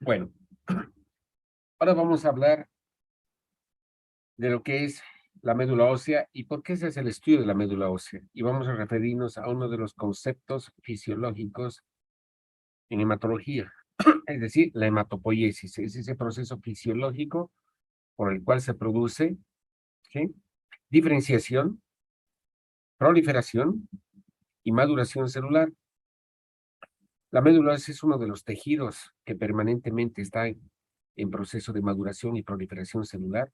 Bueno, ahora vamos a hablar de lo que es la médula ósea y por qué ese es el estudio de la médula ósea. Y vamos a referirnos a uno de los conceptos fisiológicos en hematología, es decir, la hematopoiesis. Es ese proceso fisiológico por el cual se produce, ¿sí?, diferenciación, proliferación y maduración celular. La médula ósea es uno de los tejidos que permanentemente está en proceso de maduración y proliferación celular.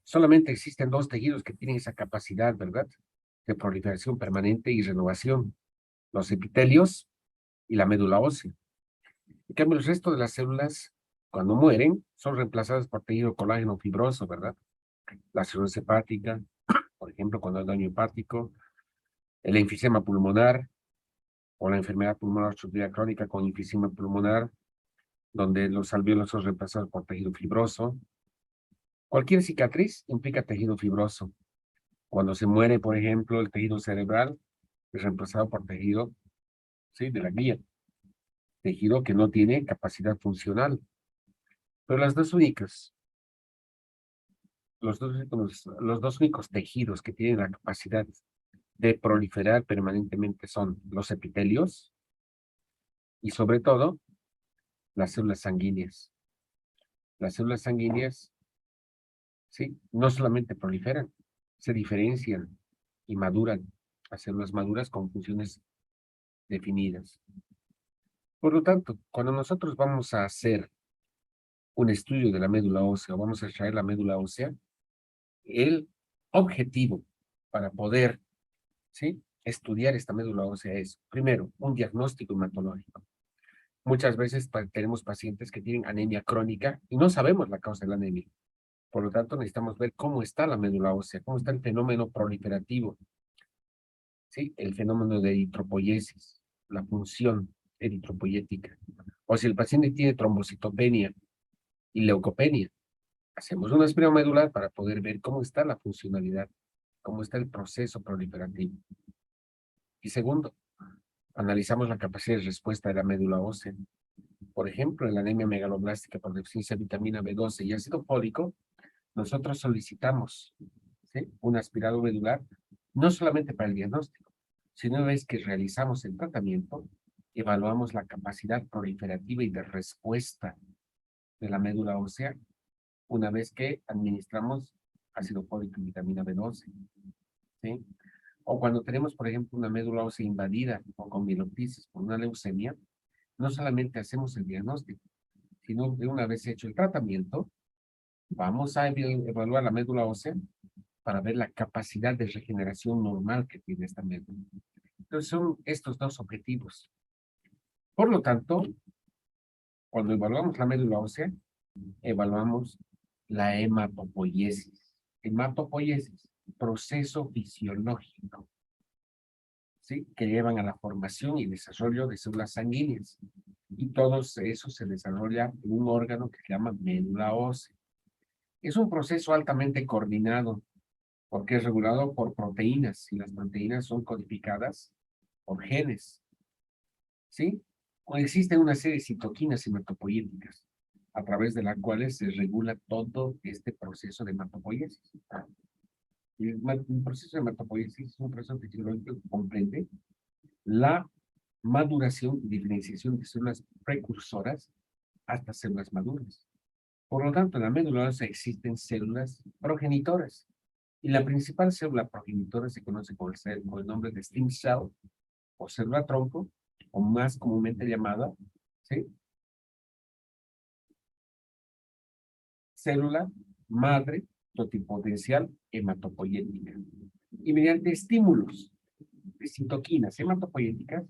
Solamente existen dos tejidos que tienen esa capacidad, ¿verdad?, de proliferación permanente y renovación: los epitelios y la médula ósea. En cambio, el resto de las células, cuando mueren, son reemplazadas por tejido colágeno fibroso, ¿verdad? La cirrosis hepática, por ejemplo, cuando hay daño hepático, el enfisema pulmonar o la enfermedad pulmonar obstructiva crónica con enfisema pulmonar, donde los alvéolos son reemplazados por tejido fibroso. Cualquier cicatriz implica tejido fibroso. Cuando se muere, por ejemplo, el tejido cerebral es reemplazado por tejido, sí, de la glía, tejido que no tiene capacidad funcional. Pero los dos únicos tejidos que tienen la capacidad de proliferar permanentemente son los epitelios y, sobre todo, las células sanguíneas. Las células sanguíneas, sí, no solamente proliferan, se diferencian y maduran a células maduras con funciones definidas. Por lo tanto, cuando nosotros vamos a hacer un estudio de la médula ósea, vamos a extraer la médula ósea, el objetivo para poder, ¿sí?, estudiar esta médula ósea es, primero, un diagnóstico hematológico. Muchas veces tenemos pacientes que tienen anemia crónica y no sabemos la causa de la anemia. Por lo tanto, necesitamos ver cómo está la médula ósea, cómo está el fenómeno proliferativo, ¿sí?, el fenómeno de eritropoiesis, la función eritropoyética. O si el paciente tiene trombocitopenia y leucopenia, hacemos una medular para poder ver cómo está la funcionalidad, cómo está el proceso proliferativo. Y segundo, analizamos la capacidad de respuesta de la médula ósea. Por ejemplo, en la anemia megaloblástica por deficiencia de vitamina B12 y ácido fólico, nosotros solicitamos, ¿sí?, un aspirado medular, no solamente para el diagnóstico, sino una vez que realizamos el tratamiento, evaluamos la capacidad proliferativa y de respuesta de la médula ósea una vez que administramos ácido fólico y vitamina B12, ¿sí? O cuando tenemos, por ejemplo, una médula ósea invadida o con mieloptisis por una leucemia, no solamente hacemos el diagnóstico, sino que una vez hecho el tratamiento, vamos a evaluar la médula ósea para ver la capacidad de regeneración normal que tiene esta médula. Entonces son estos dos objetivos. Por lo tanto, cuando evaluamos la médula ósea, evaluamos la hematopoiesis. Hematopoiesis, proceso fisiológico, ¿sí?, que llevan a la formación y desarrollo de células sanguíneas. Y todo eso se desarrolla en un órgano que se llama médula ósea. Es un proceso altamente coordinado porque es regulado por proteínas y las proteínas son codificadas por genes, ¿sí? O existe una serie de citoquinas hematopoyéticas a través de las cuales se regula todo este proceso de hematopoiesis. El proceso de hematopoiesis es un proceso fisiológico que comprende la maduración y diferenciación de células precursoras hasta células maduras. Por lo tanto, en la médula ósea existen células progenitoras. Y la principal célula progenitora se conoce con el nombre de stem cell o célula tronco, o más comúnmente llamada, ¿sí?, célula madre totipotencial hematopoyética. Y mediante estímulos de citoquinas hematopoyéticas,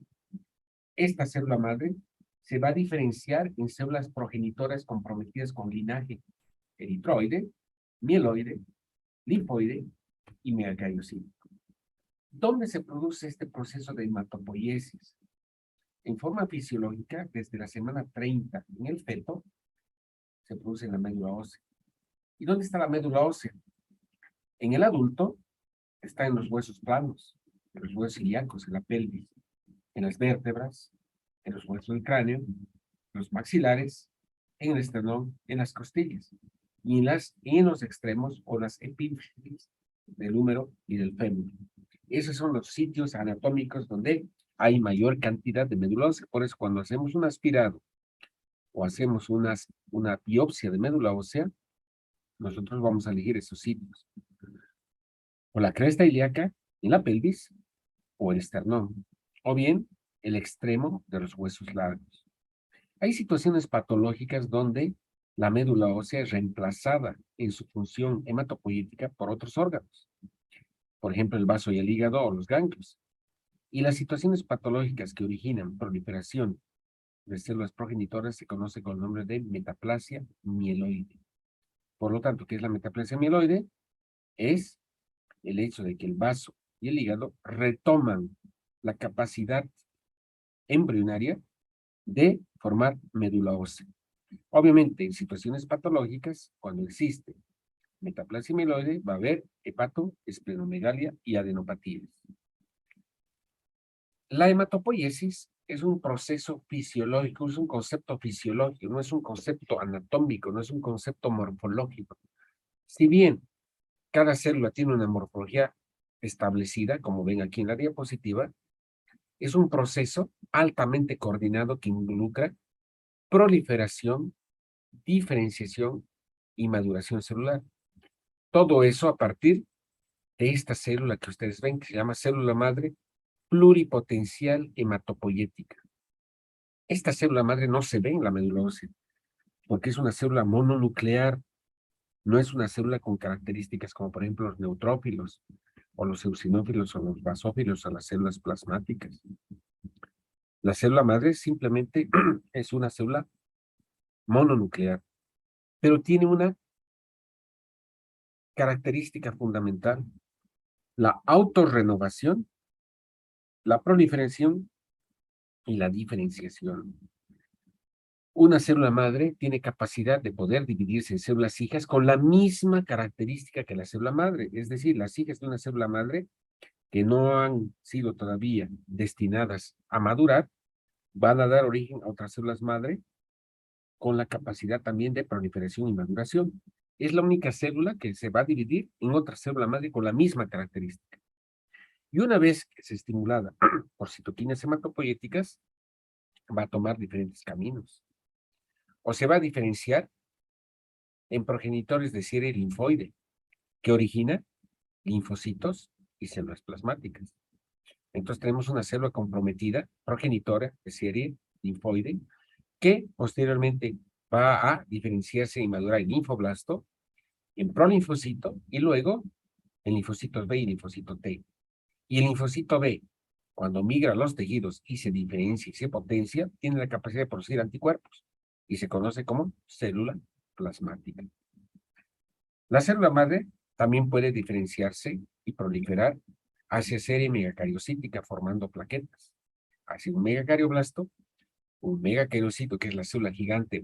esta célula madre se va a diferenciar en células progenitoras comprometidas con linaje eritroide, mieloide, linfoide y megacariocítico. ¿Dónde se produce este proceso de hematopoiesis? En forma fisiológica, desde la semana 30 en el feto, se produce en la médula ósea. ¿Y dónde está la médula ósea? En el adulto está en los huesos planos, en los huesos ilíacos, en la pelvis, en las vértebras, en los huesos del cráneo, en los maxilares en el esternón, en las costillas, y en los extremos o las epífisis del húmero y del fémur. Esos son los sitios anatómicos donde hay mayor cantidad de médula ósea. Por eso, cuando hacemos un aspirado o hacemos una biopsia de médula ósea, nosotros vamos a elegir esos sitios. O la cresta ilíaca en la pelvis, o el esternón, o bien el extremo de los huesos largos. Hay situaciones patológicas donde la médula ósea es reemplazada en su función hematopoyética por otros órganos, por ejemplo, el vaso y el hígado o los ganglios. Y las situaciones patológicas que originan proliferación de células progenitoras se conoce con el nombre de metaplasia mieloide. Por lo tanto, ¿qué es la metaplasia mieloide? Es el hecho de que el vaso y el hígado retoman la capacidad embrionaria de formar médula ósea. Obviamente, en situaciones patológicas, cuando existe metaplasia mieloide, va a haber hepato, esplenomegalia y adenopatías. La hematopoiesis es un proceso fisiológico, es un concepto fisiológico, no es un concepto anatómico, no es un concepto morfológico. Si bien cada célula tiene una morfología establecida, como ven aquí en la diapositiva, es un proceso altamente coordinado que involucra proliferación, diferenciación y maduración celular. Todo eso a partir de esta célula que ustedes ven, que se llama célula madre pluripotencial hematopoyética. Esta célula madre no se ve en la médula ósea, porque es una célula mononuclear, no es una célula con características como por ejemplo los neutrófilos, o los eosinófilos, o los basófilos, o las células plasmáticas. La célula madre simplemente es una célula mononuclear, pero tiene una característica fundamental: la autorrenovación, la proliferación y la diferenciación. Una célula madre tiene capacidad de poder dividirse en células hijas con la misma característica que la célula madre. Es decir, las hijas de una célula madre que no han sido todavía destinadas a madurar, van a dar origen a otras células madre con la capacidad también de proliferación y maduración. Es la única célula que se va a dividir en otra célula madre con la misma característica. Y una vez que es estimulada por citoquinas hematopoyéticas, va a tomar diferentes caminos. O se va a diferenciar en progenitores de serie linfoide, que origina linfocitos y células plasmáticas. Entonces tenemos una célula comprometida, progenitora de serie linfoide, que posteriormente va a diferenciarse y madurar en linfoblasto, en prolinfocito y luego en linfocitos B y linfocito T. Y el linfocito B, cuando migra a los tejidos y se diferencia y se potencia, tiene la capacidad de producir anticuerpos y se conoce como célula plasmática. La célula madre también puede diferenciarse y proliferar hacia serie megacariocítica formando plaquetas, hacia un megacarioplasto, un megacariocito, que es la célula gigante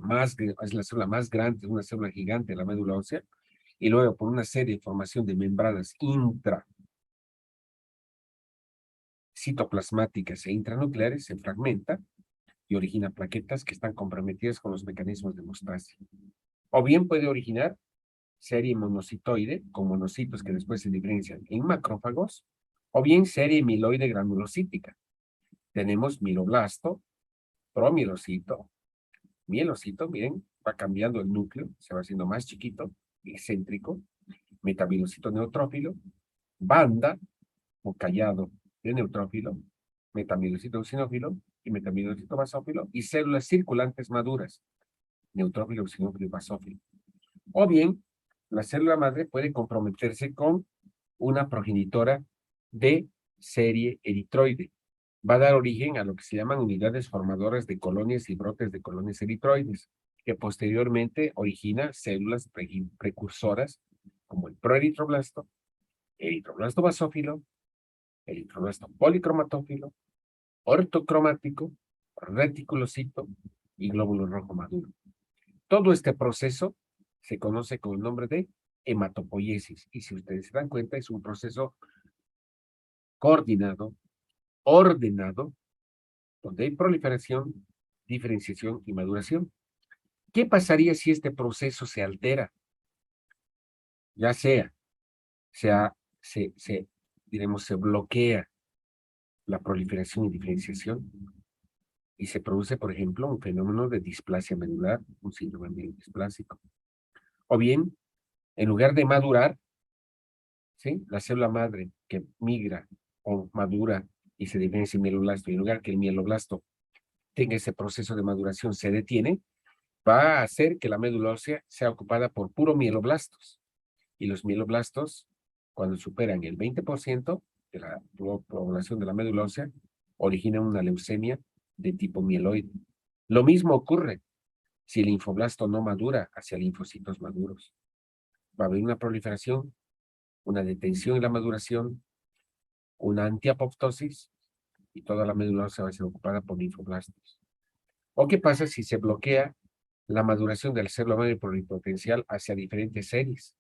es la célula más grande, una célula gigante de la médula ósea, y luego por una serie de formación de membranas intracitoplasmáticas e intranucleares se fragmenta y origina plaquetas que están comprometidas con los mecanismos de hemostasia. O bien puede originar serie monocitoide, con monocitos que después se diferencian en macrófagos, o bien serie mieloide granulocítica. Tenemos mieloblasto, promielocito, mielocito, miren, va cambiando el núcleo, se va haciendo más chiquito, excéntrico, metabielocito neutrófilo, banda o callado de neutrófilo, metamielocito eosinófilo y metamielocito basófilo, y células circulantes maduras, neutrófilo, eosinófilo y basófilo. O bien, la célula madre puede comprometerse con una progenitora de serie eritroide. Va a dar origen a lo que se llaman unidades formadoras de colonias y brotes de colonias eritroides, que posteriormente origina células precursoras como el proeritroblasto, eritroblasto basófilo, eritroblasto policromatófilo, ortocromático, reticulocito y glóbulo rojo maduro. Todo este proceso se conoce con el nombre de hematopoiesis, y si ustedes se dan cuenta, es un proceso coordinado, ordenado, donde hay proliferación, diferenciación y maduración. ¿Qué pasaría si este proceso se altera? Ya diremos, se bloquea la proliferación y diferenciación y se produce, por ejemplo, un fenómeno de displasia medular, un síndrome mielodisplásico. O bien, en lugar de madurar, ¿sí? La célula madre que migra o madura y se diferencia en mieloblasto, y en lugar que el mieloblasto tenga ese proceso de maduración, se detiene, va a hacer que la médula ósea sea ocupada por puro mieloblastos. Y los mieloblastos, cuando superan el 20% de la población de la médula ósea, originan una leucemia de tipo mieloide. Lo mismo ocurre si el linfoblasto no madura hacia linfocitos maduros. Va a haber una proliferación, una detención en la maduración, una antiapoptosis, y toda la médula ósea va a ser ocupada por linfoblastos. ¿O qué pasa si se bloquea la maduración de la célula madre pluripotencial hacia diferentes series?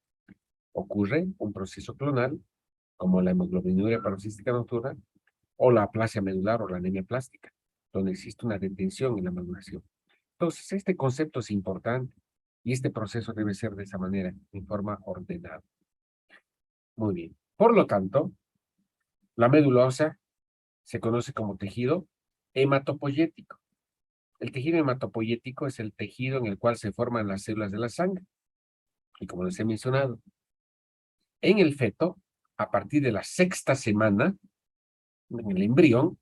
Ocurre un proceso clonal, como la hemoglobinuria paroxística nocturna, o la aplasia medular o la anemia plástica, donde existe una detención en la maduración. Entonces, este concepto es importante y este proceso debe ser de esa manera, en forma ordenada. Muy bien. Por lo tanto, la médula ósea se conoce como tejido hematopoyético. El tejido hematopoyético es el tejido en el cual se forman las células de la sangre. Y como les he mencionado, en el feto, a partir de la sexta semana, en el embrión,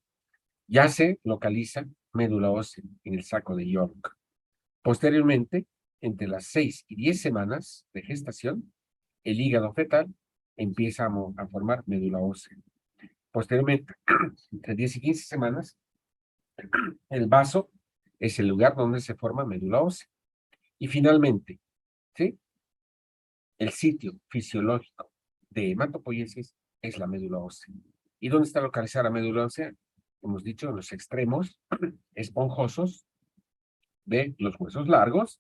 ya se localiza médula ósea en el saco de York. Posteriormente, entre las 6 y 10 semanas de gestación, el hígado fetal empieza a formar médula ósea. Posteriormente, entre 10 y 15 semanas, el vaso es el lugar donde se forma médula ósea. Y finalmente, ¿sí? El sitio fisiológico de hematopoiesis es la médula ósea. ¿Y dónde está localizada la médula ósea? Hemos dicho en los extremos esponjosos de los huesos largos,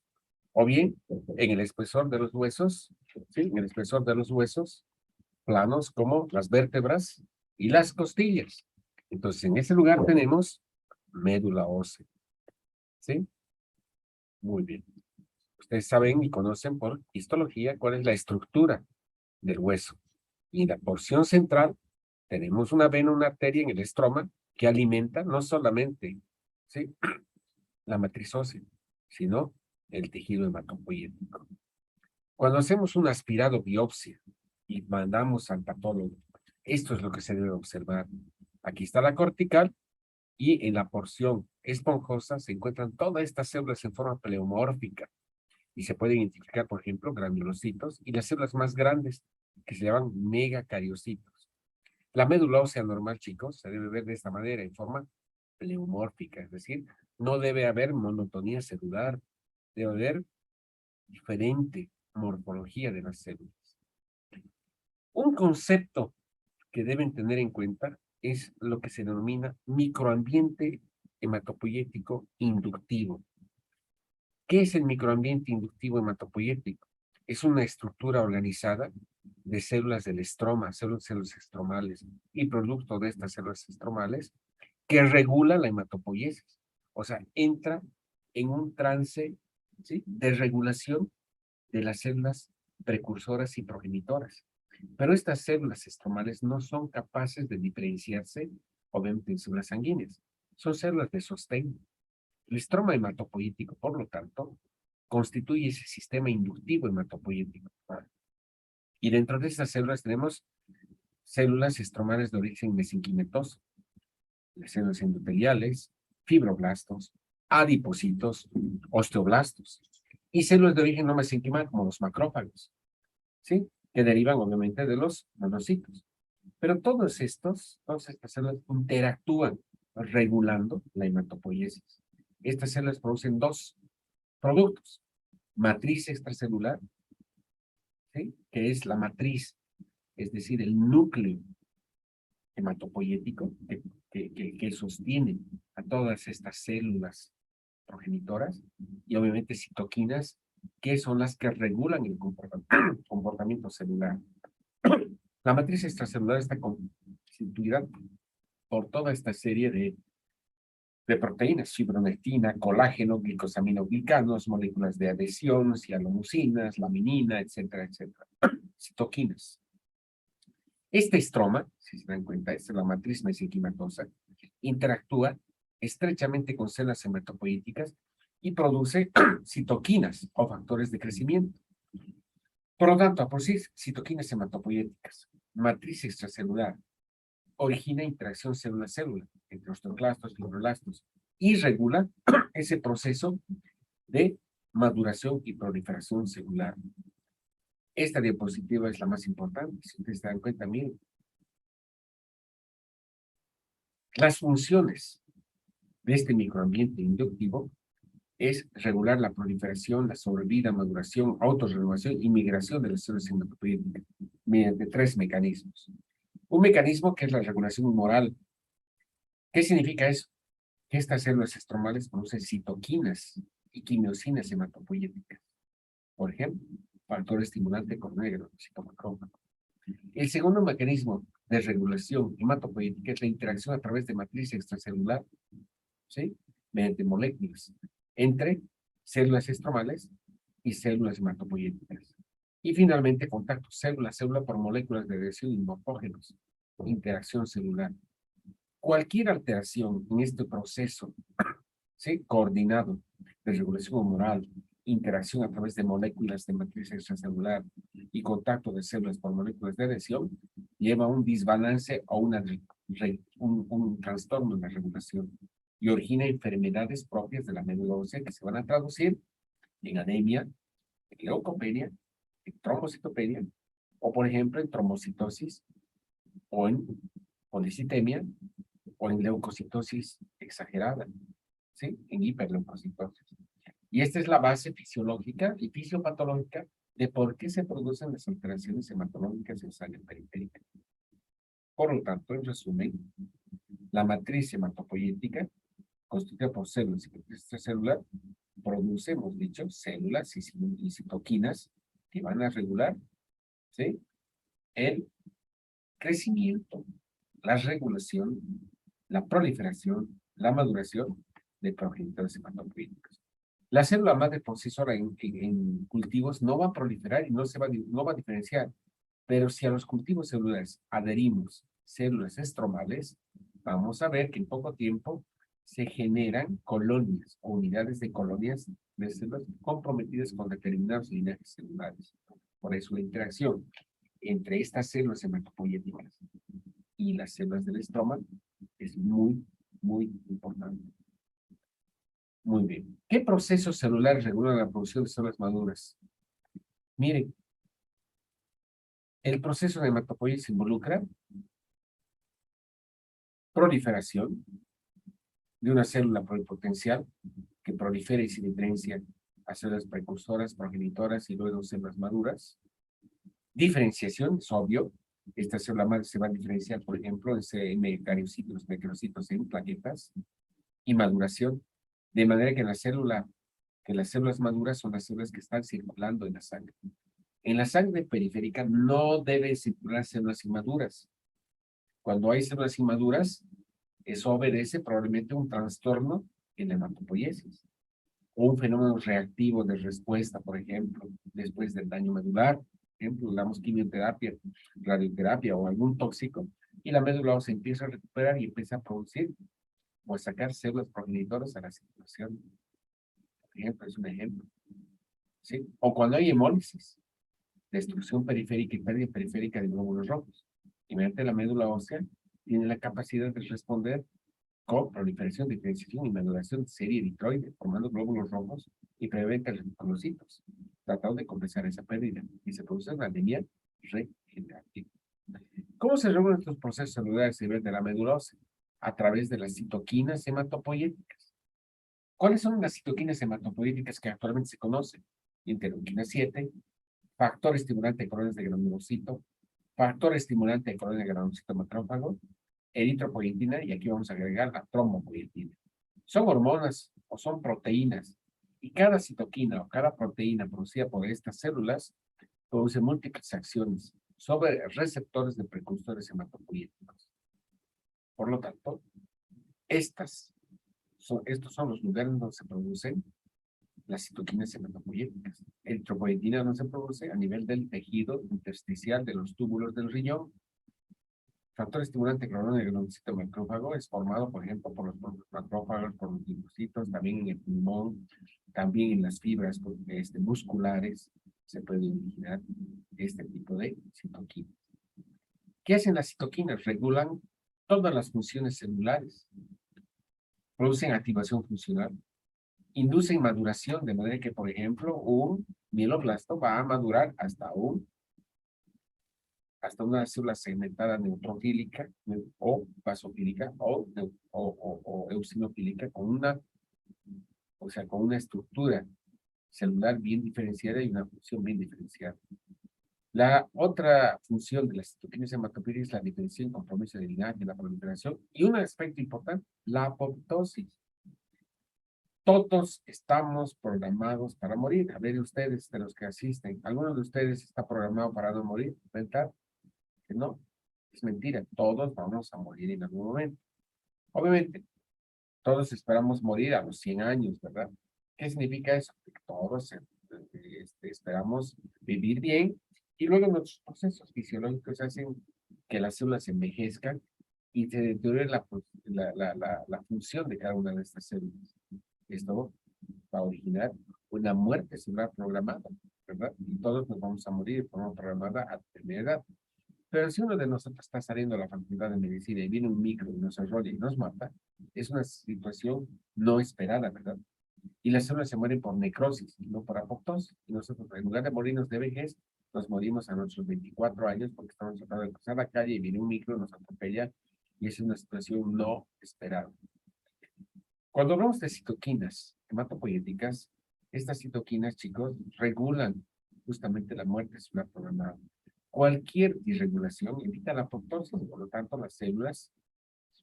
o bien en el espesor de los huesos, ¿sí? En el espesor de los huesos planos como las vértebras y las costillas. Entonces, en ese lugar tenemos médula ósea, ¿sí? Muy bien. Ustedes saben y conocen por histología cuál es la estructura del hueso. Y en la porción central tenemos una vena, una arteria en el estroma que alimenta no solamente, ¿sí?, la matriz ósea, sino el tejido hematopoyético. Cuando hacemos un aspirado biopsia y mandamos al patólogo, esto es lo que se debe observar. Aquí está la cortical y en la porción esponjosa se encuentran todas estas células en forma pleomórfica y se puede identificar, por ejemplo, granulocitos y las células más grandes que se llaman megacariocitos. La médula ósea normal, chicos, se debe ver de esta manera, en forma pleomórfica, es decir, no debe haber monotonía celular, debe haber diferente morfología de las células. Un concepto que deben tener en cuenta es lo que se denomina microambiente hematopoyético inductivo. ¿Qué es el microambiente inductivo hematopoyético? Es una estructura organizada de células del estroma, células estromales, y producto de estas células estromales que regula la hematopoiesis. O sea, entra en un trance, ¿sí?, de regulación de las células precursoras y progenitoras. Pero estas células estromales no son capaces de diferenciarse, obviamente, en células sanguíneas. Son células de sostén. El estroma hematopoyético, por lo tanto, constituye ese sistema inductivo hematopoyético. Y dentro de estas células tenemos células estromales de origen mesenquimetoso, las células endoteliales, fibroblastos, adipocitos, osteoblastos, y células de origen no mesenquimal, como los macrófagos, ¿sí?, que derivan obviamente de los monocitos. Pero todas estas células interactúan regulando la hematopoiesis. Estas células producen dos productos: matriz extracelular, ¿sí?, que es la matriz, es decir, el núcleo hematopoyético que sostiene a todas estas células progenitoras, y obviamente citoquinas, que son las que regulan el comportamiento celular. La matriz extracelular está constituida por toda esta serie de de proteínas, fibronectina, colágeno, glicosaminoglicanos, moléculas de adhesión, cianomucinas, laminina, etcétera, etcétera. Citoquinas. Este estroma, si se dan cuenta, esta es la matriz mesenquimatosa, interactúa estrechamente con células hematopoyéticas y produce citoquinas o factores de crecimiento. Por lo tanto, a producir citoquinas hematopoyéticas, matriz extracelular, origina interacción célula-célula entre osteoclastos y fibroblastos y regula ese proceso de maduración y proliferación celular. Esta diapositiva es la más importante, si ustedes se dan cuenta, miren. Las funciones de este microambiente inductivo es regular la proliferación, la sobrevida, maduración, autorrenovación y migración de las células hematopoyéticas mediante 3 mecanismos. Un mecanismo que es la regulación humoral. ¿Qué significa eso? Que estas células estromales producen citoquinas y quimiosinas hematopoyéticas. Por ejemplo, factor estimulante cornegro, citomacrófago. El segundo mecanismo de regulación hematopoyética es la interacción a través de matriz extracelular, ¿sí? Mediante moléculas entre células estromales y células hematopoyéticas. Y finalmente, contacto célula-célula por moléculas de adhesión y morfógenos, interacción celular. Cualquier alteración en este proceso, ¿sí? Coordinado de regulación humoral, interacción a través de moléculas de matriz extracelular y contacto de células por moléculas de adhesión, lleva a un desbalance o un trastorno en la regulación y origina enfermedades propias de la médula ósea que se van a traducir en anemia, en leucopenia, en trombocitopenia, o por ejemplo en trombocitosis, o en policitemia, o en leucocitosis exagerada, ¿sí? En hiperleucocitosis. Y esta es la base fisiológica y fisiopatológica de por qué se producen las alteraciones hematológicas en sangre periférica. Por lo tanto, en resumen, la matriz hematopoyética, constituida por células y matriz extracelular, produce, hemos dicho, células y citoquinas que van a regular, ¿sí? El crecimiento, la regulación, la proliferación, la maduración de progenitores hematopoyéticos. La célula madre por sí sola en cultivos no va a proliferar y no va a diferenciar, pero si a los cultivos celulares adherimos células estromales, vamos a ver que en poco tiempo se generan colonias o unidades de colonias de células comprometidas con determinados linajes celulares. Por eso la interacción entre estas células hematopoyéticas y las células del estroma es muy, muy importante. Muy bien. ¿Qué procesos celulares regulan la producción de células maduras? Miren, el proceso de hematopoiesis involucra proliferación de una célula pluripotencial que prolifera y se diferencia a células precursoras, progenitoras y luego células maduras. Diferenciación, es obvio. Esta célula madre se va a diferenciar, por ejemplo, en mecariocitos, microcitos en plaquetas. Y maduración, de manera que las células maduras son las células que están circulando en la sangre. En la sangre periférica no deben circular células inmaduras. Cuando hay células inmaduras, eso obedece probablemente a un trastorno en la hematopoiesis o un fenómeno reactivo de respuesta, por ejemplo, después del daño medular. Por ejemplo, damos quimioterapia, radioterapia o algún tóxico y la médula se empieza a recuperar y empieza a producir o a sacar células progenitoras a la circulación. Por ejemplo, es un ejemplo. ¿Sí? O cuando hay hemólisis, destrucción periférica y pérdida periférica de glóbulos rojos. Inmediatamente la médula ósea tiene la capacidad de responder con proliferación, diferenciación y maduración de serie eritroide, formando glóbulos rojos y preventa reticulocitos, tratando de compensar esa pérdida y se produce una anemia regenerativa. ¿Cómo se regulan estos procesos celulares a nivel de la médula ósea? A través de las citoquinas hematopoyéticas. ¿Cuáles son las citoquinas hematopoyéticas que actualmente se conocen? Interleuquina 7, factor estimulante de colonias de granulocito, factor estimulante de colonias de granulocito macrófago, eritropoyetina, y aquí vamos a agregar la trombopoyetina. Son hormonas o son proteínas, y cada citoquina o cada proteína producida por estas células produce múltiples acciones sobre receptores de precursores hematopoyéticos. Por lo tanto, estas Estos son los lugares donde se producen las citoquinas hematopoyéticas. El tropoyetina no se produce a nivel del tejido intersticial de los túbulos del riñón. Factor estimulante clorón en el granulocito macrófago es formado, por ejemplo, por los propios macrófagos, por los linfocitos, también en el pulmón, también en las fibras musculares se puede originar este tipo de citoquinas. ¿Qué hacen las citoquinas? Regulan todas las funciones celulares, producen activación funcional, inducen maduración, de manera que, por ejemplo, un mieloblasto va a madurar hasta una célula segmentada neutrofílica o basofílica o eosinofílica con una estructura celular bien diferenciada y una función bien diferenciada. La otra función de las citoquinas hematopoyéticas es la diferenciación, compromiso de linaje, la proliferación y un aspecto importante, la apoptosis. Todos estamos programados para morir. A ver, ustedes, de los que asisten, ¿alguno de ustedes está programado para no morir? ¿Verdad? Que no, es mentira. Todos vamos a morir en algún momento. Obviamente, todos esperamos morir a los 100 años, ¿verdad? ¿Qué significa eso? Que todos esperamos vivir bien y luego nuestros procesos fisiológicos hacen que las células envejezcan y se deteriore la función de cada una de estas células. Esto va a originar una muerte celular programada, ¿verdad? Y todos nos vamos a morir de forma programada a determinada edad. Pero si uno de nosotros está saliendo a la facultad de medicina y viene un micro y nos enrolla y nos mata, es una situación no esperada, ¿verdad? Y las células se mueren por necrosis, no por apoptosis. Y nosotros, en lugar de morirnos de vejez, nos morimos a nuestros 24 años porque estamos tratando de cruzar la calle y viene un micro, nos atropella y es una situación no esperada. Cuando hablamos de citoquinas hematopoyéticas, estas citoquinas, chicos, regulan justamente la muerte celular programada. Cualquier disregulación evita la apoptosis, por lo tanto, las células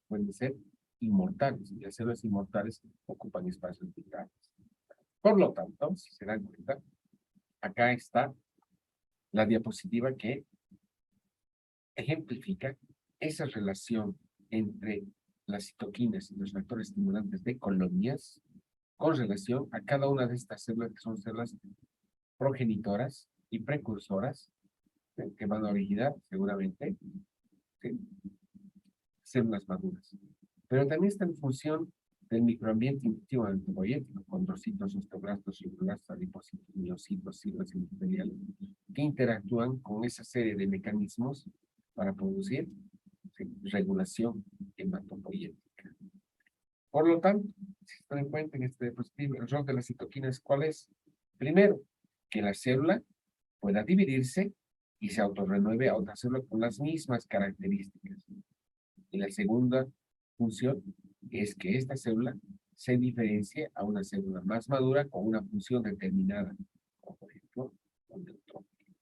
pueden ser inmortales, y las células inmortales ocupan espacios vitales. Por lo tanto, si se dan cuenta, acá está la diapositiva que ejemplifica esa relación entre las citoquinas y los factores estimulantes de colonias con relación a cada una de estas células que son células progenitoras y precursoras que van a originar seguramente, ¿sí?, células maduras. Pero también está en función del microambiente inductivo hematopoyético, condrocitos, osteoblastos, fibroblastos, adipocitos, miocitos, células endoteliales, que interactúan con esa serie de mecanismos para producir, ¿sí?, regulación hematopoyética. Por lo tanto, si se dan cuenta en este diapositiva, el rol de las citoquinas, ¿cuál es? Primero, que la célula pueda dividirse y se autorrenueve a otra célula con las mismas características. Y la segunda función es que esta célula se diferencie a una célula más madura con una función determinada, como por ejemplo, un neutrófilo.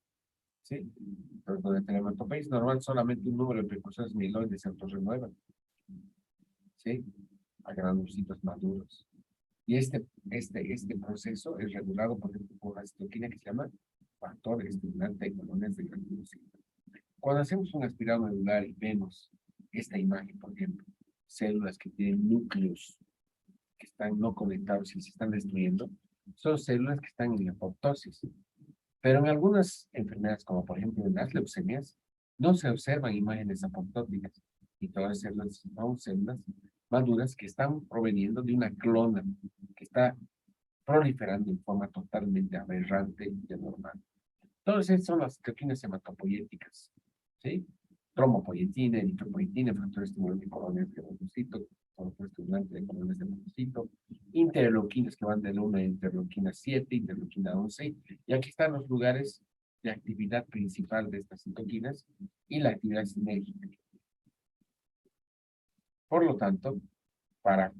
¿Sí? Entonces, donde tenemos hematopoiesis normal, solamente un número de precursores mieloides se autorrenuevan, ¿sí?, a granulocitos maduros. Y este proceso es regulado, por ejemplo, por la citoquina que se llama factor estimulante de colonias de granulocitos. Cuando hacemos un aspirado medular y vemos esta imagen, por ejemplo, células que tienen núcleos que están no conectados y se están destruyendo, son células que están en apoptosis. Pero en algunas enfermedades, como por ejemplo en las leucemias, no se observan imágenes apoptóticas y todas las células son células maduras que están proveniendo de una clona que está proliferando en forma totalmente aberrante y anormal. Todas estas son las citoquinas hematopoyéticas, ¿sí? Trombopoyetina, eritropoyetina, factor estimulante de colonias de monocito, factor estimulante de colonias de monocito, interleuquinas que van del 1 a interleuquina 7, interleuquina 11, y aquí están los lugares de actividad principal de estas citoquinas y la actividad sinérgica. Por lo tanto, para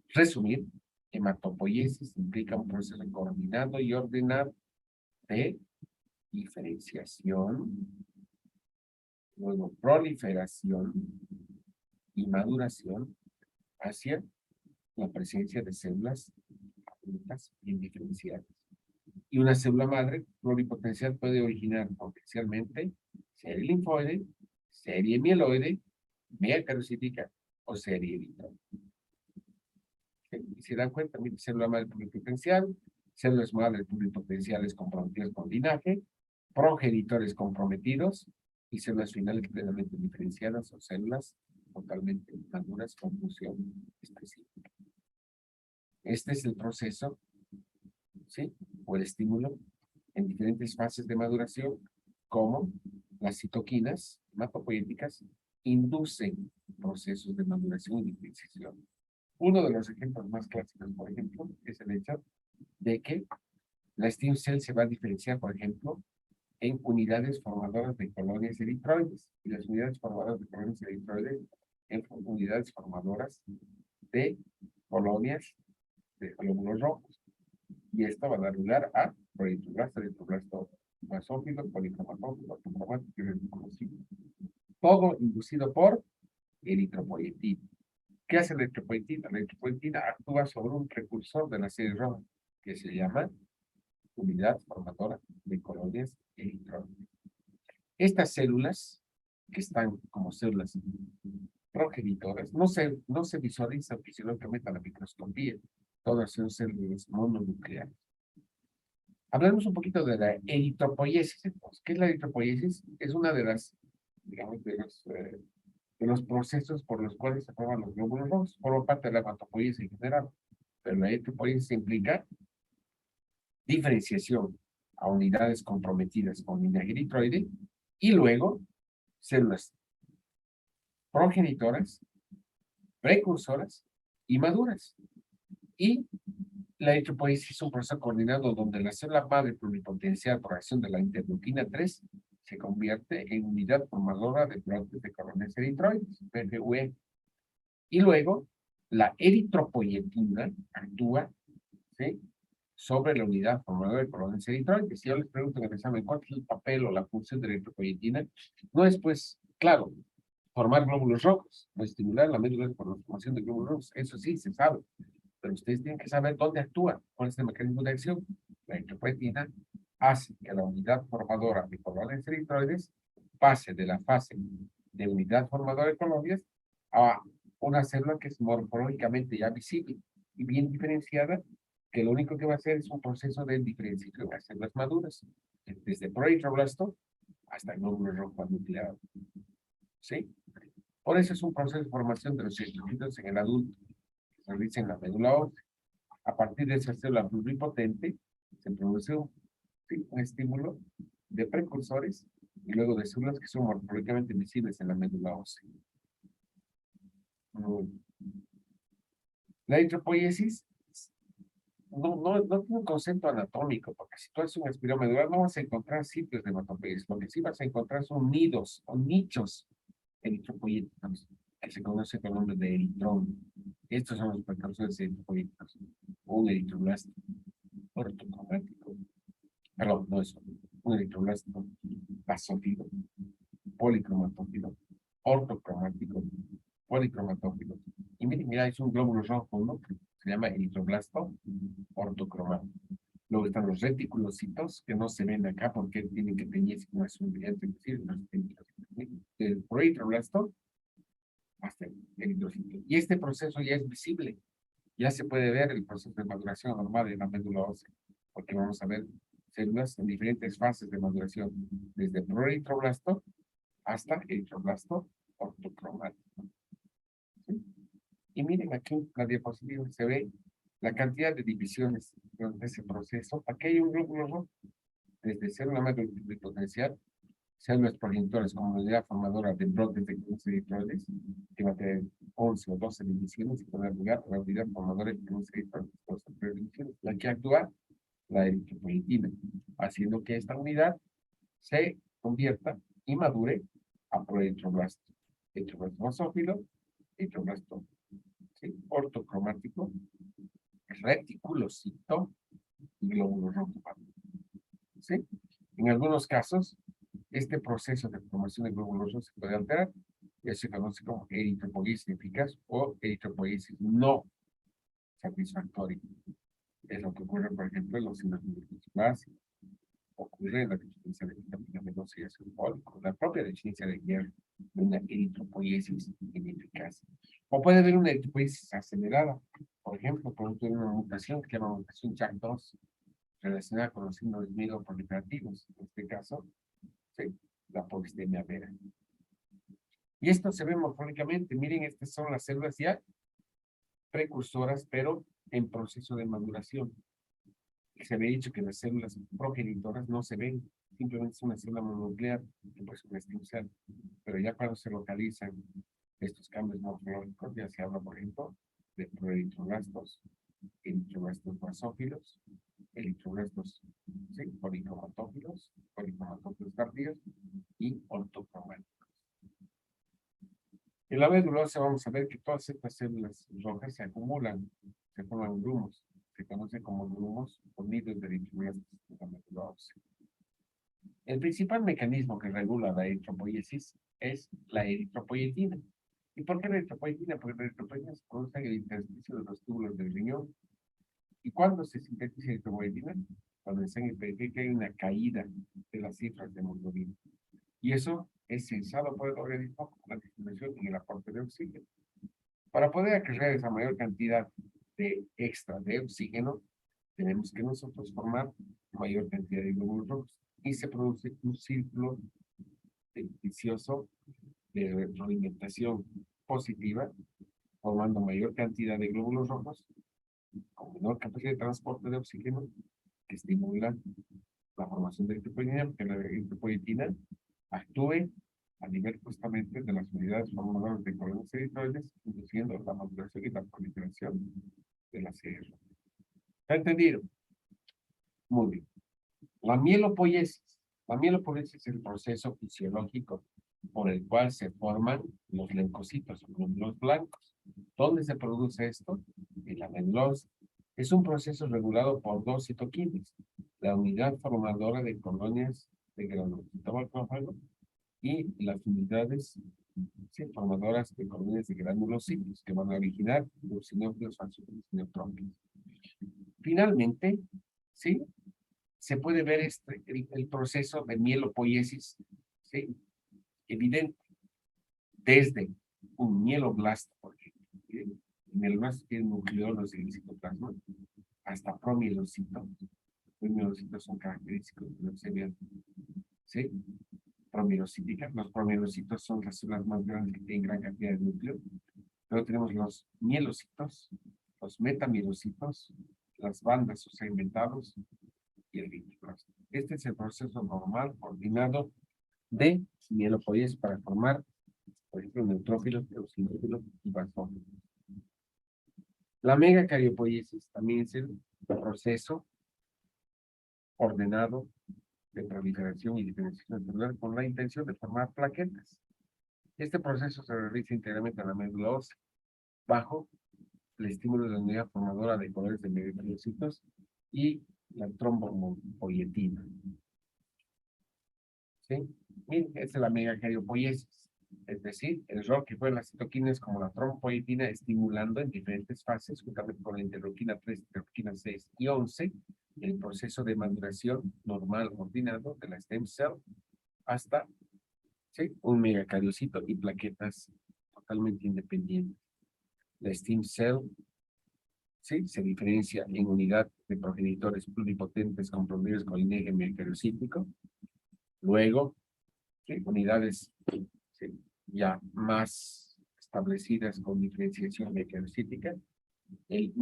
resumir, hematopoiesis implica un proceso coordinado y ordenado de diferenciación, luego proliferación y maduración hacia la presencia de células adultas bien diferenciadas. Y una célula madre pluripotencial puede originar potencialmente serie linfoide, serie mieloide, megacarocítica o serie vital. se dan cuenta, mire, célula madre pluripotencial, células madre pluripotenciales comprometidas con linaje, progenitores comprometidos y células finales plenamente diferenciadas o células totalmente maduras con función específica. Este es el proceso, ¿sí? O el estímulo en diferentes fases de maduración, como las citoquinas hematopoieticas inducen procesos de maduración y diferenciación. Uno de los ejemplos más clásicos, por ejemplo, es el hecho de que la stem cell se va a diferenciar, por ejemplo, en unidades formadoras de colonias eritroides, y las unidades formadoras de colonias eritroides en unidades formadoras de colonias de glóbulos rojos. Y esto va a dar lugar a proeritoblasto, eritroblasto basófilo, policromatófilo, autocromático y reticulocito. Todo inducido por eritropoietina. ¿Qué hace la eritropoietina? La eritropoietina actúa sobre un precursor de la serie roja, que se llama unidad formadora de colonias eritroides. Estas células, que están como células progenitoras, no se visualizan fisiológicamente a la microscopía. Todas son células mononucleares. Hablemos un poquito de la eritropoiesis. Entonces, ¿qué es la eritropoiesis? Es una de las, digamos, de los procesos por los cuales se forman los glóbulos rojos. Forma parte de la hematopoiesis en general. Pero la eritropoiesis implica diferenciación a unidades comprometidas con linaje eritroide y luego células progenitoras, precursoras y maduras. Y la eritropoiesis es un proceso coordinado donde la célula madre pluripotencial por acción de la interleuquina 3 se convierte en unidad formadora de brotes de colonias eritroides, PFUE. Y luego, la eritropoietina actúa, ¿sí?, sobre la unidad formadora de colonias eritroides. Si yo les pregunto en el examen cuál es el papel o la función de la eritropoietina, no es, pues, claro, formar glóbulos rojos o estimular la médula por la formación de glóbulos rojos. Eso sí, se sabe. Pero ustedes tienen que saber dónde actúa, cuál es el mecanismo de acción. La eritropoietina hace que la unidad formadora de colonias eritroides pase de la fase de unidad formadora de colonias a una célula que es morfológicamente ya visible y bien diferenciada, que lo único que va a hacer es un proceso de diferenciación a células maduras, desde proeritroblasto hasta el glóbulo rojo nucleado. ¿Sí? Por eso es un proceso de formación de los eritrocitos en el adulto, que se realiza en la médula ósea. A partir de esa célula pluripotente, se produce un estímulo de precursores y luego de células que son morfológicamente visibles en la médula ósea. La eritropoiesis no tiene un concepto anatómico, porque si tú haces un espiromedular no vas a encontrar sitios de hematopoiesis. Lo que sí vas a encontrar son nidos o nichos eritropoieticos, que se conocen con el nombre de eritrón. Estos son los precursores eritropoieticos. Un eritroblasto ortocromático. Perdón, no es un eritroblasto basófilo, policromatófilo, ortocromático, policromatófilo. Y miren, mira, es un glóbulo rojo, ¿no? Que se llama eritroblasto ortocromático. Luego están los reticulocitos, que no se ven acá porque tienen que teñirse con azul brillante, es decir, del proeritroblasto hasta el eritrocito. Y este proceso ya es visible. Ya se puede ver el proceso de maduración normal en la médula ósea, porque vamos a ver células en diferentes fases de maduración, desde proeritroblasto hasta eritroblasto ortocromático. ¿Sí? Y miren aquí en la diapositiva se ve la cantidad de divisiones durante ese proceso. Aquí hay un glóbulo rojo, desde célula madre potencial, células progenitoras como unidad formadora de brotes de cruces eritroides, que va a tener 11 o 12 divisiones y puede dar lugar a la unidad formadora de cruces eritroides, 12 divisiones. La que actúa la eritropoietina, haciendo que esta unidad se convierta y madure a proeritroblasto. Eritroblasto basófilo, eritroblasto, ¿sí?, ortocromático, reticulocito y glóbulo rojo. ¿Sí? En algunos casos, este proceso de formación de glóbulos rojos se puede alterar, y se conoce como eritropoiesis eficaz o eritropoiesis no satisfactoria. Es lo que ocurre, por ejemplo, en los síndromes básicos. Ocurre en la deficiencia de vitamina B12 y ácido fólico, la propia deficiencia de hierro, de una eritropoiesis ineficaz. O puede haber una eritropoiesis acelerada, por ejemplo, producto de una mutación que se llama mutación JAK2, relacionada con los signos mieloproliferativos, en este caso, sí, la polistemia vera. Y esto se ve morfológicamente. Miren, estas son las células ya precursoras, pero en proceso de maduración. Se había dicho que las células progenitoras no se ven, simplemente es una célula mononuclear, que puede ser una stem cell. Pero ya cuando se localizan estos cambios morfológicos, ya se habla, por ejemplo, de proeritroblastos, eritroblastos basófilos, eritroblastos, sí, policromatófilos, policromatófilos tardíos y ortocromáticos. En la médula ósea vamos a ver que todas estas células rojas se acumulan, se forman grumos, se conocen como grumos unidos de eritroblastos de la médula ósea. El principal mecanismo que regula la eritropoiesis es la eritropoietina. ¿Y por qué la eritropoietina? Porque la eritropoietina se produce en el intersticio de los túbulos del riñón. ¿Y cuándo se sintetiza eritropoietina? Cuando en sangre periférica hay una caída de las cifras de hemoglobina. Y eso es sensado por el organismo con la disminución en el aporte de oxígeno. Para poder acarrear esa mayor cantidad de extra de oxígeno, tenemos que nosotros formar mayor cantidad de glóbulos rojos y se produce un círculo vicioso de retroalimentación positiva, formando mayor cantidad de glóbulos rojos con menor capacidad de transporte de oxígeno que estimula la formación de eritropoietina, porque la eritropoietina actúe a nivel justamente de las unidades formadoras de colonias eritroides, induciendo la maduración y la proliferación de la célula. ¿Está entendido? Muy bien. La mielopoiesis. La mielopoiesis es el proceso fisiológico por el cual se forman los leucocitos, o glóbulos blancos. ¿Dónde se produce esto? En la médula ósea. Es un proceso regulado por dos citoquinas, la unidad formadora de colonias de granulocito macrófago y las unidades formadoras de colonias de granulocitos que van a originar los sinófilos falciformes neutrófilos. Finalmente, ¿sí? Se puede ver el proceso de mielopoiesis, ¿sí? Evidente, desde un mieloblasto, porque el mieloblasto tiene nucleolos en el citoplasma, hasta promielocitos. Los mielocitos son característicos de la leucemia, ¿sí? Promielocítica. Los promielocitos son las células más grandes que tienen gran cantidad de núcleo. Luego tenemos los mielocitos, los metamielocitos, las bandas o segmentados y el vinculado. Este es el proceso normal, coordinado de mielopoiesis para formar, por ejemplo, neutrófilos, eosinófilos y basófilos. La megacariopoiesis también es el proceso ordenado de proliferación y diferenciación celular con la intención de formar plaquetas. Este proceso se realiza íntegramente en la médula ósea, bajo el estímulo de la unidad formadora de colores de megacaricitos y la trombopoietina. ¿Sí? Miren, esta es la megacariopoiesis. Es decir, el rol que juegan las citoquinas como la trombopoietina estimulando en diferentes fases, juntamente con la interleuquina 3, interleuquina 6 y 11, el proceso de maduración normal ordenado de la stem cell hasta, ¿sí?, un megacariocito y plaquetas totalmente independientes. La stem cell, ¿sí?, se diferencia en unidad de progenitores pluripotentes comprometidos con el eje megacariocítico. Luego, ¿sí?, unidades, ¿sí?, ya más establecidas con diferenciación megacariocytica, el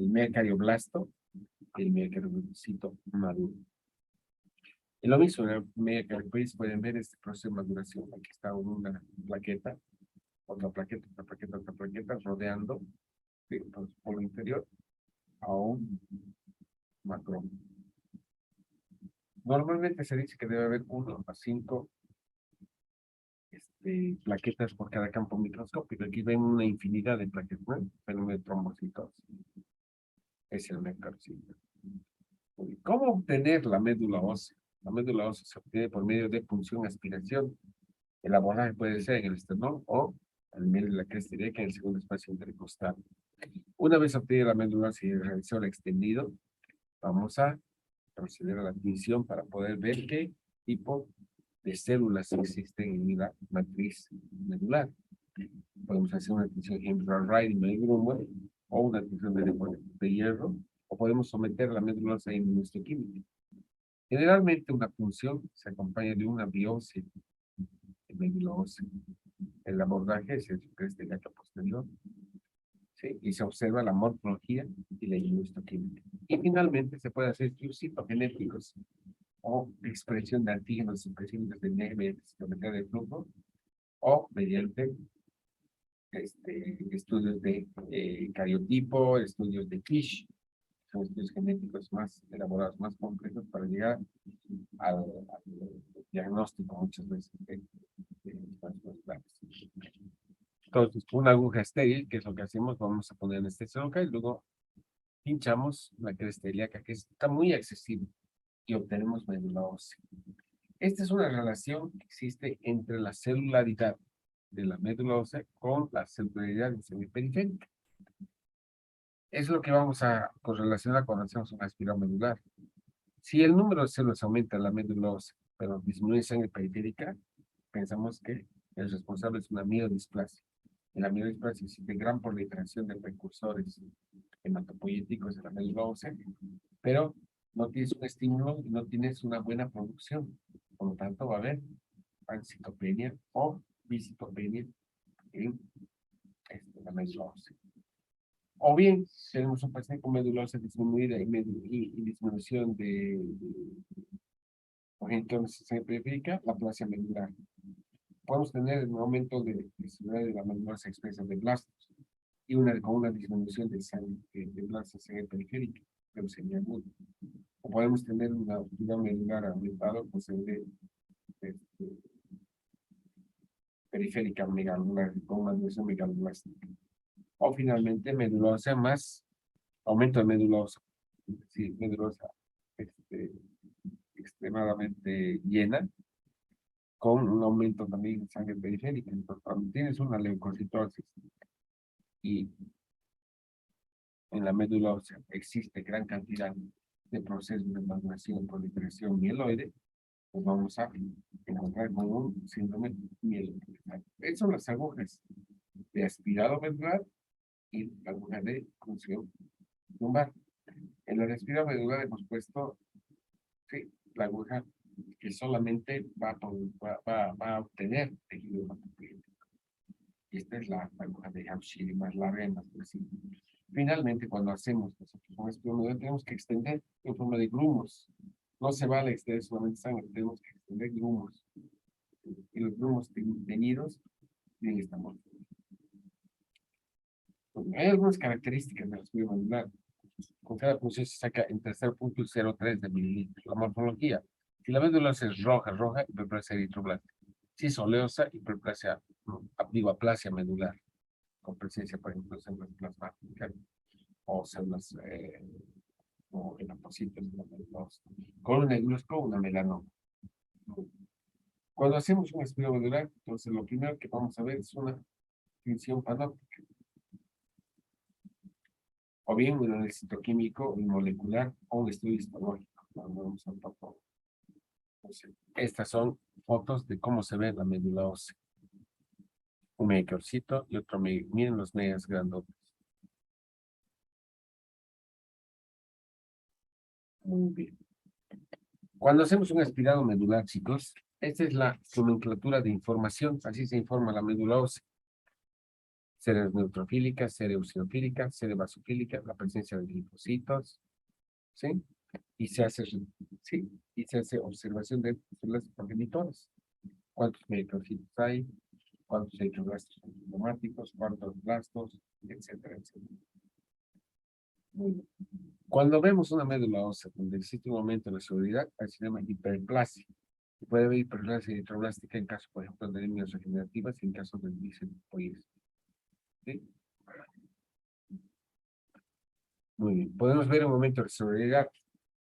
megacarioblasto, el megacariocito maduro. En lo mismo, en el megacariopoiesis pueden ver este proceso de maduración. Aquí está una plaqueta, otra plaqueta, otra plaqueta, otra plaqueta, rodeando, ¿sí?, por lo interior a un macrón. Normalmente se dice que debe haber 1 a 5 plaquetas por cada campo microscópico. Aquí ven una infinidad de plaquetas, ¿no? Fenómeno de trombocitosis. Es el megacarocito. ¿Cómo obtener la médula ósea? La médula ósea se obtiene por medio de punción aspiración. El abordaje puede ser en el esternón o al medio de la cresta ilíaca en el segundo espacio intercostal. Una vez obtenida la médula ósea y realizó el extendido, vamos a proceder a la admisión para poder ver qué tipo de células existen en la matriz medular. Podemos hacer una tensión intra-riding de grumo o una tensión de hierro, o podemos someter la médula ósea a inmunohistoquímica. Generalmente una punción se acompaña de una biopsia de médula ósea. El abordaje es el de gato posterior, ¿sí? Y se observa la morfología y la inmunohistoquímica. Y finalmente se puede hacer estudios citogenéticos o expresión de antígenos específicos de mediante citometría de flujo o mediante estudios de cariotipo, estudios de Fish, son estudios genéticos más elaborados, más complejos para llegar al diagnóstico muchas veces de los planes. Entonces, una aguja estéril, que es lo que hacemos, vamos a poner anestesia local y luego pinchamos la cresta ilíaca, que está muy accesible, y obtenemos médula ósea. Esta es una relación que existe entre la celularidad de la médula ósea con la celularidad semiperiférica. Es lo que vamos a correlacionar cuando hacemos una espiral medular. Si el número de células aumenta en la médula ósea, pero disminuye en sangre periférica, pensamos que el responsable es una mielodisplasia. En la mielodisplasia existe gran proliferación de precursores hematopoyéticos de la médula ósea, pero no tienes un estímulo y no tienes una buena producción. Por lo tanto, va a haber pancitopenia o visitopenia en la médula ósea. O bien, tenemos un paciente con médula ósea disminuida y disminución de entonces se periférica, la aplasia medular. Podemos tener un aumento de celularidad de la médula ósea expresa de blastos y con una disminución de sangre de blastos en periférica, leucemia aguda. O podemos tener una actividad medular aumentada por ser de periférica megaloblástica, con una disminución megaloblástica. O finalmente médula ósea más aumento de médula ósea. Sí, médula ósea extremadamente llena, con un aumento también de sangre periférica. Entonces, cuando tienes una leucocitosis y en la médula ósea existe gran cantidad de procesos de maduración, proliferación mieloide, pues vamos a encontrar con un síndrome mieloide. Esas son las agujas de aspirado medular y la aguja de punción lumbar. En la de aspirado medular hemos puesto, sí, la aguja que solamente va a obtener tejido hematopoyético. Y esta es la aguja de Hampshire más larga y más flexible. Finalmente, cuando hacemos nosotros un espirometría, tenemos que extender en forma de grumos. No se vale extender solamente sangre, tenemos que extender grumos. Y los grumos teñidos tienen esta morfología. Hay algunas características de la espiral medular. Con cada punción se saca entre 0.03 de mililitros. La morfología. Si la médula es roja, hiperplasia eritroblástica. Si es oleosa, hiperplasia, digo, aplasia medular, con presencia, por ejemplo, de células plasmáticas o células o hematocitos de la médula ósea. Con un negruzco, una melanoma. Cuando hacemos una espiral medular, entonces lo primero que vamos a ver es una tinción panóptica. O bien un análisis citoquímico, un molecular o un estudio histológico. Vamos a entonces, estas son fotos de cómo se ve la médula ósea. Un microcito y otro, miren los medias grandotes. Muy bien. Cuando hacemos un aspirado medular, chicos, esta es la nomenclatura de información, así se informa la médula ósea. Seres neutrofílicas, seres eosinofílicas, seres basofílicas, la presencia de linfocitos, ¿sí? Y se hace observación de células progenitoras. ¿Cuántos microcitos hay? ¿Cuántos eritroblastos plasmáticos? ¿Cuántos blastos? Etcétera, etcétera. Muy bien. Cuando vemos una médula ósea donde existe un aumento de la solubilidad, se llama hiperplasia. Puede haber hiperplasia eritroblástica en caso, por ejemplo, de anemias regenerativas y en caso de lisinopoiesis. ¿Sí? Muy bien. Podemos ver un aumento de solubilidad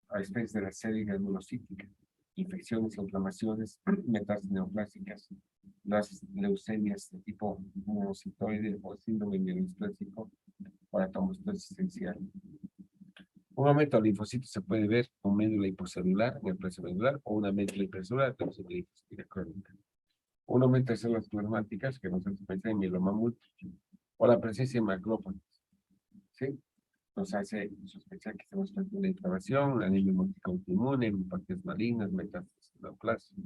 a expensas de la serie granulocítica, infecciones, inflamaciones, metástasis neoplásicas, las leucemias de tipo monocitoide o síndrome mielodisplásico o la tomatosis esencial. Un aumento de linfocitos se puede ver con médula hipocelular, neoplasia medular, o una médula hipercelular, leucemia linfocítica crónica. Un aumento de células plasmáticas que nos hace pensar en mieloma múltiple o la presencia de macrófagos, ¿sí? Nos hace sospechar que estamos frente a una inflamación, anemia hemolítica autoinmune, hemopatías malignas, metástasis neoplasmas.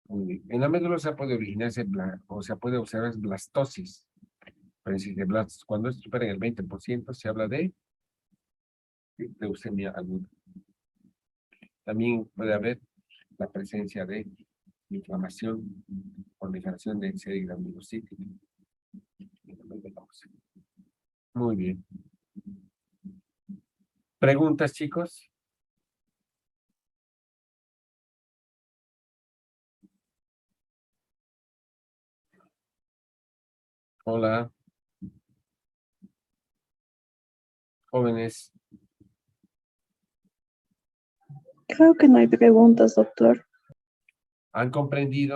Muy bien. En la médula se puede originarse o se puede observar blastosis, presencia de blastos. Cuando esto supera el 20%, se habla de leucemia aguda. También puede haber la presencia de inflamación, proliferación de sede granulocítica. Muy bien. ¿Preguntas, chicos? Hola, jóvenes. Creo que no hay preguntas, doctor. ¿Han comprendido